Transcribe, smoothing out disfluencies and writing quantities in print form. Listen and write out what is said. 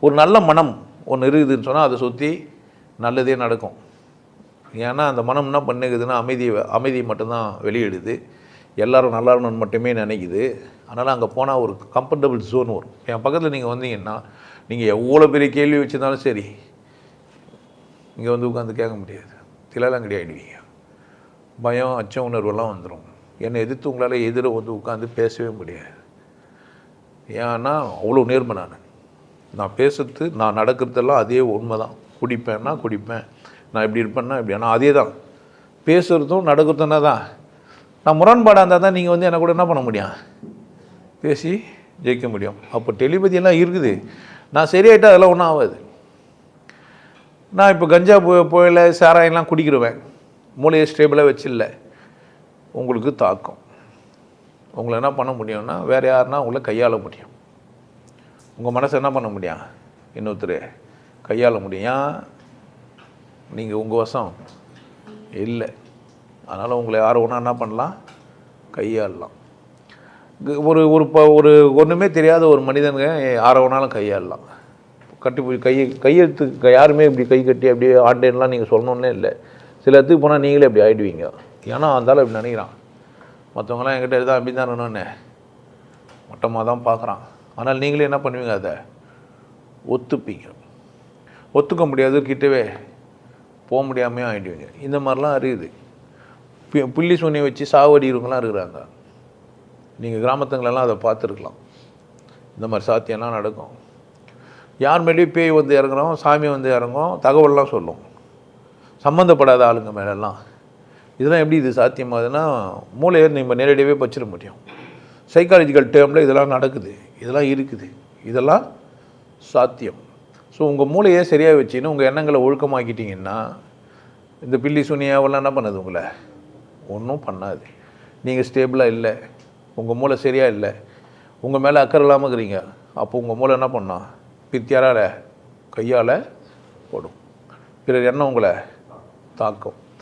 ஒரு நல்ல மனம் ஒன்று இருக்குதுன்னு சொன்னால் அதை சுற்றி நல்லதே நடக்கும். ஏன்னா அந்த மனம் என்ன பண்ணுக்குதுன்னா அமைதியை மட்டும்தான் வெளியிடுது. எல்லோரும் நல்லா இருக்கணும்னு மட்டுமே நினைக்குது. அதனால் அங்கே போனால் ஒரு கம்ஃபர்டபுள் ஜோன் வரும். என் பக்கத்தில் நீங்கள் வந்தீங்கன்னா நீங்கள் எவ்வளோ பெரிய கேள்வி வச்சுருந்தாலும் சரி இங்கே வந்து உட்காந்து கேட்க முடியாது. திலலங்கடி ஆகிடுவீங்க. பயம் அச்ச உணர்வெல்லாம் வந்துடும். என்னை எதிர்த்து உங்களால் வந்து உட்காந்து பேசவே முடியாது. ஏன்னா அவ்வளோ நேர்மை. நான் பேசுறது நான் நடக்கிறதெல்லாம் அதே உண்மை தான். குடிப்பேன்னா குடிப்பேன், நான் இப்படி இருப்பேன்னா இப்படி. ஆனால் அதே தான் பேசுகிறதும் நடக்கிறதுனா தான். நான் முரண்பாடாக இருந்தால் தான் நீங்கள் வந்து என்னை கூட என்ன பண்ண முடியும், பேசி ஜெயிக்க முடியும். அப்போ டெலிபதியெல்லாம் இருக்குது. நான் சரியாயிட்டால் அதெல்லாம் ஒன்றும் ஆகாது. நான் இப்போ கஞ்சா புயல சாராயெல்லாம் குடிக்கிறவேன், மூளையை ஸ்டேபிளாக வச்சில்ல, உங்களுக்கு தாக்கம். உங்களை என்ன பண்ண முடியும்னா வேறு யாருன்னா உங்களை கையாள முடியும். உங்கள் மனசை என்ன பண்ண முடியும், இன்னொருத்தர் கையாள முடியும். நீங்கள் உங்கள் வசம் இல்லை. அதனால் உங்களை யார் ஒன்றா என்ன பண்ணலாம், கையாளலாம். ஒரு ஒரு ஒன்றுமே தெரியாத ஒரு மனிதனுங்க யாரை வேணாலும் கையாளலாம். கட்டி போய் கையெழுத்து யாருமே இப்படி கை கட்டி அப்படியே ஆண்டேன்லாம் நீங்கள் சொல்லணுன்னே இல்லை. சில இடத்துக்கு போனால் நீங்களே அப்படி ஆகிடுவீங்க. ஏன்னா அந்தாலும் இப்படி நினைக்கிறான். மற்றவங்களாம் என்கிட்ட எதாவது அப்படி தான் நினைன்னு மட்டமாக தான் பார்க்குறான். ஆனால் நீங்களே என்ன பண்ணுவீங்க, அதை ஒத்துப்பீங்க. ஒத்துக்க முடியாது, கிட்டவே போக முடியாமையும் ஆகிடுவீங்க. இந்த மாதிரிலாம் இருக்குது. புள்ளி சூனியை வச்சு சாவடிக்கிறவங்களாம் இருக்கிறாங்க. நீங்கள் கிராமத்துங்களெல்லாம் அதை பார்த்துருக்கலாம். இந்த மாதிரி சாத்தியம்லாம் நடக்கும். யார் மேலேயும் பேய் வந்து இறங்குறோம், சாமி வந்து இறங்கும், தகவல்லாம் சொல்லும் சம்மந்தப்படாத ஆளுங்க மேலெல்லாம். இதெல்லாம் எப்படி இது சாத்தியமாகுதுன்னா மூளையை நம்ம நேரடியாகவே வச்சிட முடியும். சைக்காலஜிக்கல் டேர்மில் இதெல்லாம் நடக்குது, இதெல்லாம் இருக்குது, இதெல்லாம் சாத்தியம். ஸோ உங்கள் மூளையை சரியாக வச்சுன்னு உங்கள் எண்ணங்களை ஒழுக்கமாக்கிட்டிங்கன்னா இந்த பில்லி சுனியாவெல்லாம் என்ன பண்ணுது, உங்களை ஒன்றும் பண்ணாது. நீங்கள் ஸ்டேபிளாக இல்லை, உங்கள் மூளை சரியாக இல்லை, உங்கள் மேலே அக்கறை இல்லாமல் இருக்கிறீங்க. அப்போ உங்கள் மூளை என்ன பண்ணால் பித்தியாரால் கையால் போடும். பிறர் எண்ணம் உங்களை தாக்கும்.